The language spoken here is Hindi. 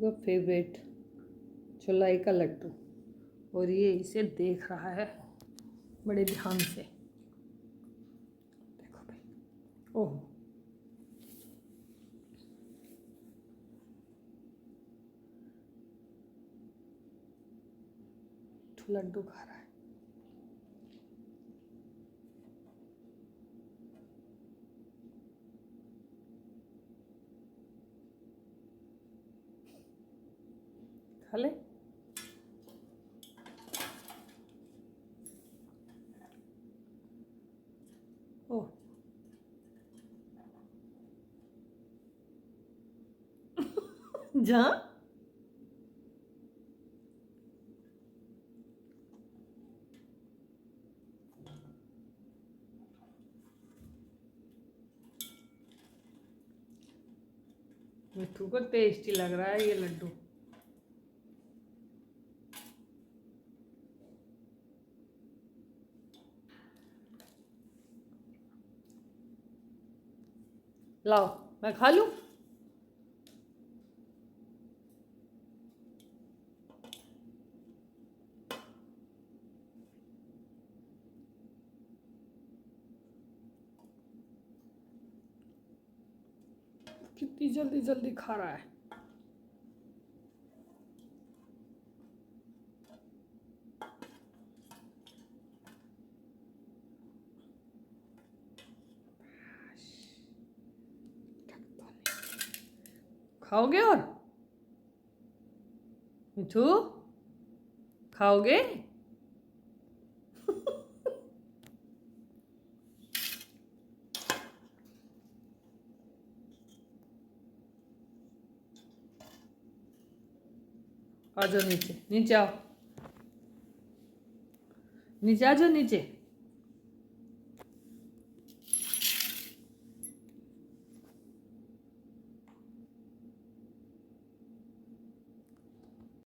का फेवरेट चौलाई का लड्डू, और ये इसे देख रहा है बड़े ध्यान से। देखो भाई, ओह लड्डू खा रहा है। खा ले। ओह जा, मिठू को टेस्टी लग रहा है ये लड्डू। लाओ मैं खा लूं। कितनी जल्दी जल्दी खा रहा है। खाओगे और मिठू खाओगे? आ जाओ नीचे, नीचे आओ, नीचे आ जाओ नीचे।